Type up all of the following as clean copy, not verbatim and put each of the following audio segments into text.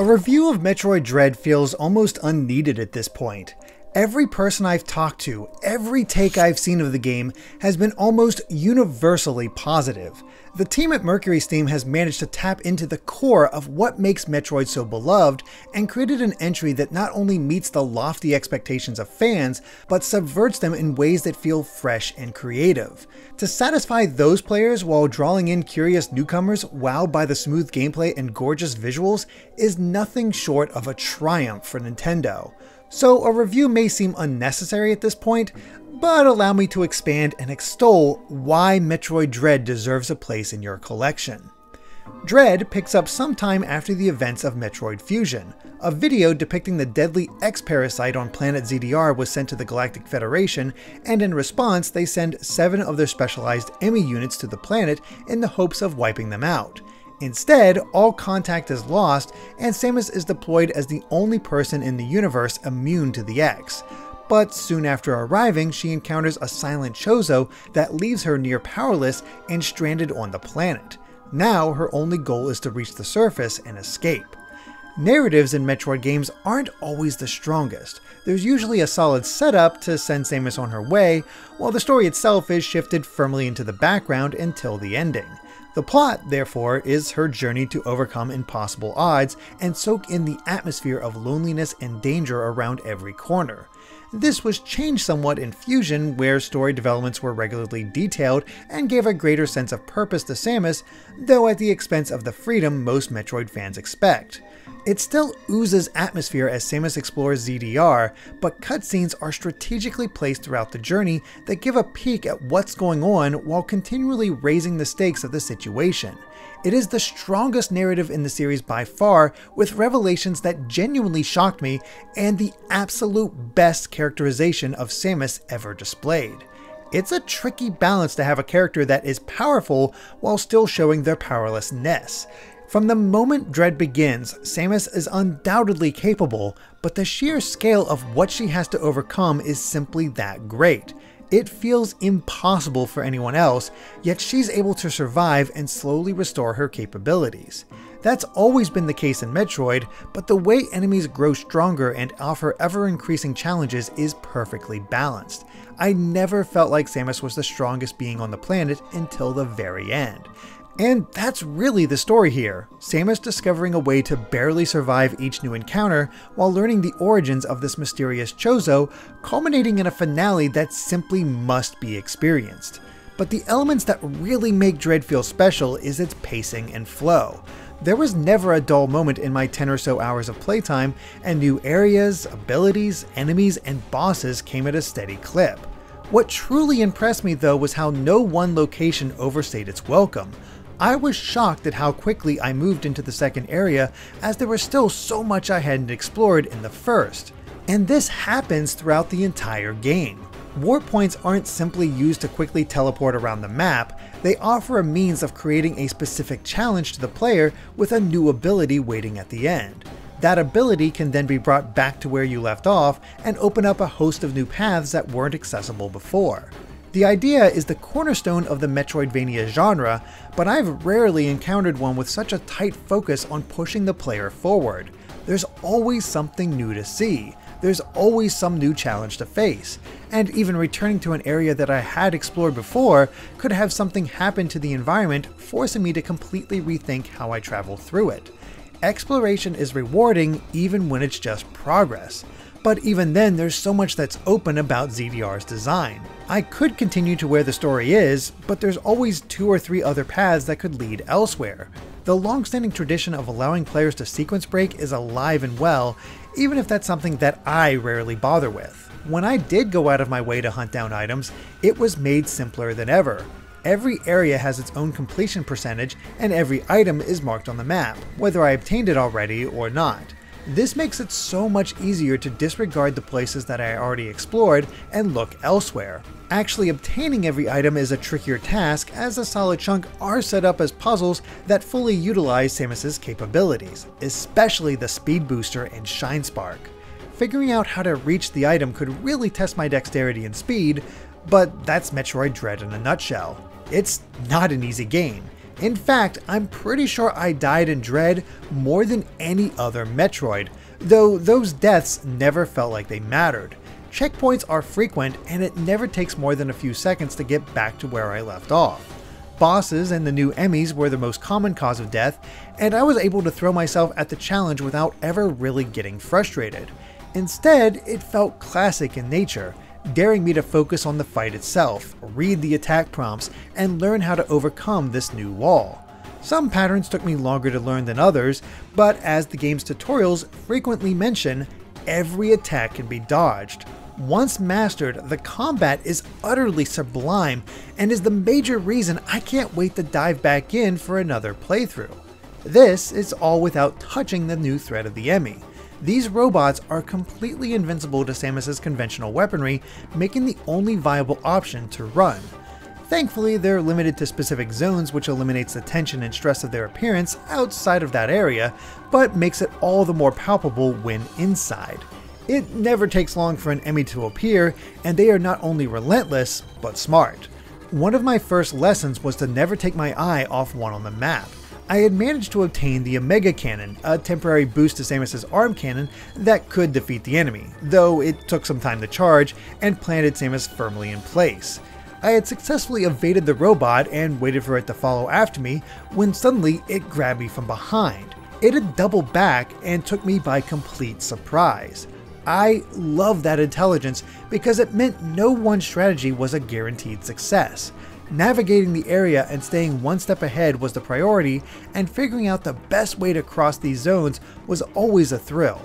review of Metroid Dread feels almost unneeded at this point. Every person I've talked to, every take I've seen of the game has been almost universally positive. The team at Mercury Steam has managed to tap into the core of what makes Metroid so beloved and created an entry that not only meets the lofty expectations of fans, but subverts them in ways that feel fresh and creative. To satisfy those players while drawing in curious newcomers wowed by the smooth gameplay and gorgeous visuals is nothing short of a triumph for Nintendo. So a review may seem unnecessary at this point, but allow me to expand and extol why Metroid Dread deserves a place in your collection. Dread picks up sometime after the events of Metroid Fusion. A video depicting the deadly X-Parasite on planet ZDR was sent to the Galactic Federation, and in response they send 7 of their specialized EMI units to the planet in the hopes of wiping them out. Instead, all contact is lost, and Samus is deployed as the only person in the universe immune to the X. But soon after arriving, she encounters a silent Chozo that leaves her near powerless and stranded on the planet. Now, her only goal is to reach the surface and escape. Narratives in Metroid games aren't always the strongest. There's usually a solid setup to send Samus on her way, while the story itself is shifted firmly into the background until the ending. The plot, therefore, is her journey to overcome impossible odds and soak in the atmosphere of loneliness and danger around every corner. This was changed somewhat in Fusion, where story developments were regularly detailed and gave a greater sense of purpose to Samus, though at the expense of the freedom most Metroid fans expect. It still oozes atmosphere as Samus explores ZDR, but cutscenes are strategically placed throughout the journey that give a peek at what's going on while continually raising the stakes of the situation. It is the strongest narrative in the series by far, with revelations that genuinely shocked me and the absolute best characterization of Samus ever displayed. It's a tricky balance to have a character that is powerful while still showing their powerlessness. From the moment Dread begins, Samus is undoubtedly capable, but the sheer scale of what she has to overcome is simply that great. It feels impossible for anyone else, yet she's able to survive and slowly restore her capabilities. That's always been the case in Metroid, but the way enemies grow stronger and offer ever-increasing challenges is perfectly balanced. I never felt like Samus was the strongest being on the planet until the very end. And that's really the story here, Samus discovering a way to barely survive each new encounter while learning the origins of this mysterious Chozo, culminating in a finale that simply must be experienced. But the elements that really make Dread feel special is its pacing and flow. There was never a dull moment in my 10 or so hours of playtime, and new areas, abilities, enemies, and bosses came at a steady clip. What truly impressed me though was how no one location overstayed its welcome. I was shocked at how quickly I moved into the second area, as there was still so much I hadn't explored in the first. And this happens throughout the entire game. Warp points aren't simply used to quickly teleport around the map, they offer a means of creating a specific challenge to the player with a new ability waiting at the end. That ability can then be brought back to where you left off and open up a host of new paths that weren't accessible before. The idea is the cornerstone of the Metroidvania genre, but I've rarely encountered one with such a tight focus on pushing the player forward. There's always something new to see, there's always some new challenge to face, and even returning to an area that I had explored before could have something happen to the environment, forcing me to completely rethink how I travel through it. Exploration is rewarding even when it's just progress. But even then, there's so much that's open about ZDR's design. I could continue to where the story is, but there's always 2 or 3 other paths that could lead elsewhere. The long-standing tradition of allowing players to sequence break is alive and well, even if that's something that I rarely bother with. When I did go out of my way to hunt down items, it was made simpler than ever. Every area has its own completion percentage, and every item is marked on the map, whether I obtained it already or not. This makes it so much easier to disregard the places that I already explored and look elsewhere. Actually obtaining every item is a trickier task, as a solid chunk are set up as puzzles that fully utilize Samus's capabilities, especially the Speed Booster and Shine Spark. Figuring out how to reach the item could really test my dexterity and speed, but that's Metroid Dread in a nutshell. It's not an easy game. In fact, I'm pretty sure I died in Dread more than any other Metroid, though those deaths never felt like they mattered. Checkpoints are frequent and it never takes more than a few seconds to get back to where I left off. Bosses and the new enemies were the most common cause of death, and I was able to throw myself at the challenge without ever really getting frustrated. Instead, it felt classic in nature, daring me to focus on the fight itself, read the attack prompts, and learn how to overcome this new wall. Some patterns took me longer to learn than others, but as the game's tutorials frequently mention, every attack can be dodged. Once mastered, the combat is utterly sublime and is the major reason I can't wait to dive back in for another playthrough. This is all without touching the new threat of the Emmy. These robots are completely invincible to Samus's conventional weaponry, making the only viable option to run. Thankfully, they're limited to specific zones, which eliminates the tension and stress of their appearance outside of that area, but makes it all the more palpable when inside. It never takes long for an Emmy to appear, and they are not only relentless, but smart. One of my first lessons was to never take my eye off one on the map. I had managed to obtain the Omega Cannon, a temporary boost to Samus's arm cannon that could defeat the enemy, though it took some time to charge and planted Samus firmly in place. I had successfully evaded the robot and waited for it to follow after me when suddenly it grabbed me from behind. It had doubled back and took me by complete surprise. I love that intelligence because it meant no one strategy was a guaranteed success. Navigating the area and staying one step ahead was the priority, and figuring out the best way to cross these zones was always a thrill.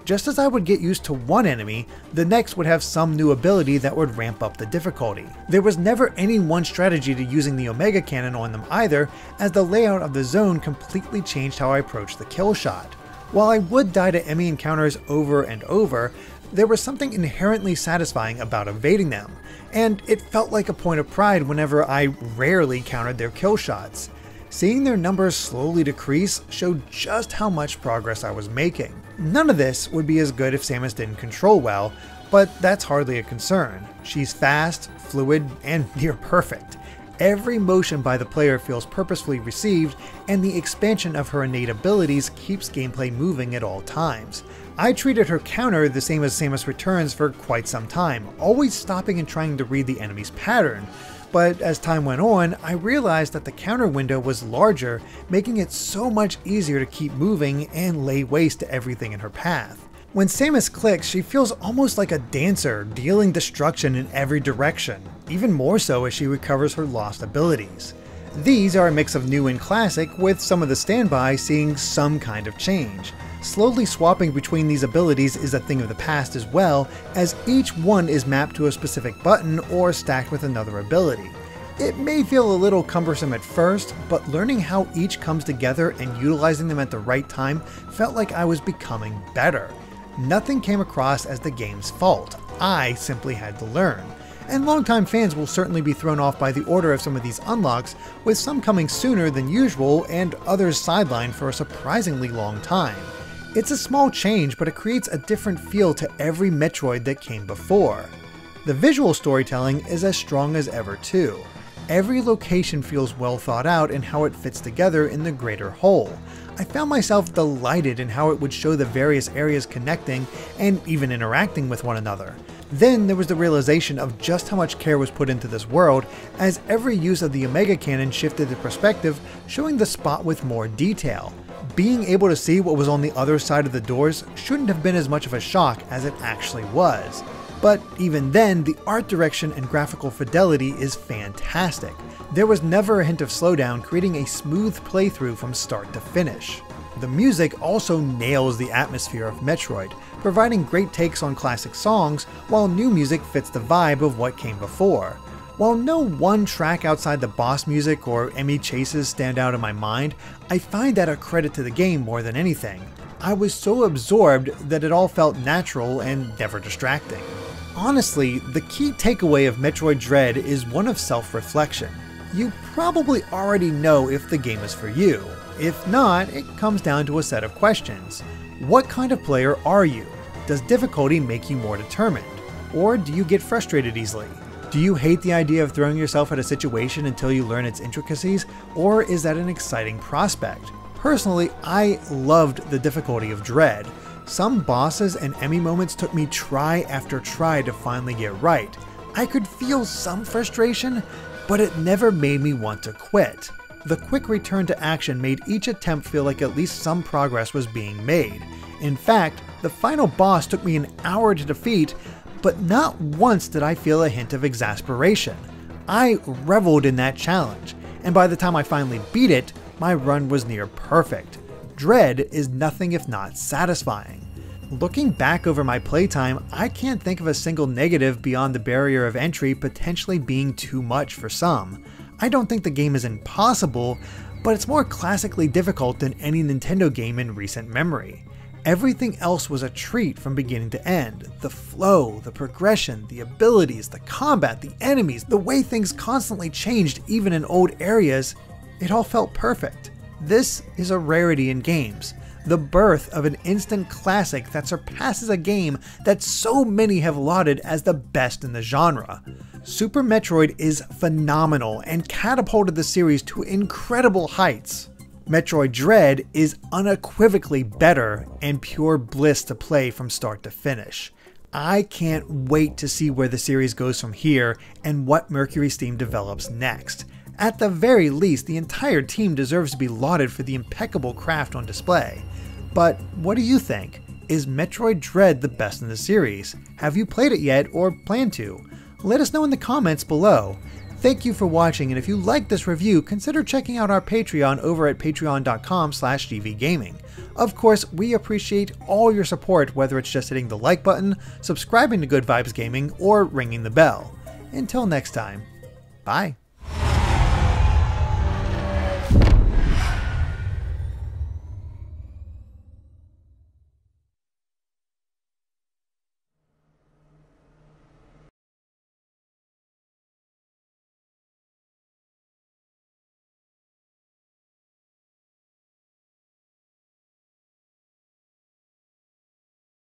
Just as I would get used to one enemy, the next would have some new ability that would ramp up the difficulty. There was never any one strategy to using the Omega Cannon on them either, as the layout of the zone completely changed how I approached the kill shot. While I would die to enemy encounters over and over, there was something inherently satisfying about evading them, and it felt like a point of pride whenever I rarely countered their kill shots. Seeing their numbers slowly decrease showed just how much progress I was making. None of this would be as good if Samus didn't control well, but that's hardly a concern. She's fast, fluid, and near perfect. Every motion by the player feels purposefully received, and the expansion of her innate abilities keeps gameplay moving at all times. I treated her counter the same as Samus Returns for quite some time, always stopping and trying to read the enemy's pattern. But as time went on, I realized that the counter window was larger, making it so much easier to keep moving and lay waste to everything in her path. When Samus clicks, she feels almost like a dancer, dealing destruction in every direction, even more so as she recovers her lost abilities. These are a mix of new and classic, with some of the standby seeing some kind of change. Slowly swapping between these abilities is a thing of the past as well, as each one is mapped to a specific button or stacked with another ability. It may feel a little cumbersome at first, but learning how each comes together and utilizing them at the right time felt like I was becoming better. Nothing came across as the game's fault, I simply had to learn. And longtime fans will certainly be thrown off by the order of some of these unlocks, with some coming sooner than usual and others sidelined for a surprisingly long time. It's a small change, but it creates a different feel to every Metroid that came before. The visual storytelling is as strong as ever too. Every location feels well thought out in how it fits together in the greater whole. I found myself delighted in how it would show the various areas connecting and even interacting with one another. Then there was the realization of just how much care was put into this world, as every use of the Omega Cannon shifted the perspective, showing the spot with more detail. Being able to see what was on the other side of the doors shouldn't have been as much of a shock as it actually was. But even then, the art direction and graphical fidelity is fantastic. There was never a hint of slowdown, creating a smooth playthrough from start to finish. The music also nails the atmosphere of Metroid, providing great takes on classic songs, while new music fits the vibe of what came before. While no one track outside the boss music or Emmy chases stand out in my mind, I find that a credit to the game more than anything. I was so absorbed that it all felt natural and never distracting. Honestly, the key takeaway of Metroid Dread is one of self-reflection. You probably already know if the game is for you. If not, it comes down to a set of questions. What kind of player are you? Does difficulty make you more determined? Or do you get frustrated easily? Do you hate the idea of throwing yourself at a situation until you learn its intricacies, or is that an exciting prospect? Personally, I loved the difficulty of Dread. Some bosses and enemy moments took me try after try to finally get right. I could feel some frustration, but it never made me want to quit. The quick return to action made each attempt feel like at least some progress was being made. In fact, the final boss took me an hour to defeat, but not once did I feel a hint of exasperation. I reveled in that challenge, and by the time I finally beat it, my run was near perfect. Dread is nothing if not satisfying. Looking back over my playtime, I can't think of a single negative beyond the barrier of entry potentially being too much for some. I don't think the game is impossible, but it's more classically difficult than any Nintendo game in recent memory. Everything else was a treat from beginning to end. The flow, the progression, the abilities, the combat, the enemies, the way things constantly changed even in old areas, it all felt perfect. This is a rarity in games. The birth of an instant classic that surpasses a game that so many have lauded as the best in the genre. Super Metroid is phenomenal and catapulted the series to incredible heights. Metroid Dread is unequivocally better and pure bliss to play from start to finish. I can't wait to see where the series goes from here and what Mercury Steam develops next. At the very least, the entire team deserves to be lauded for the impeccable craft on display. But what do you think? Is Metroid Dread the best in the series? Have you played it yet or plan to? Let us know in the comments below. Thank you for watching, and if you liked this review, consider checking out our Patreon over at patreon.com/gvgaming. Of course, we appreciate all your support, whether it's just hitting the like button, subscribing to Good Vibes Gaming, or ringing the bell. Until next time, bye.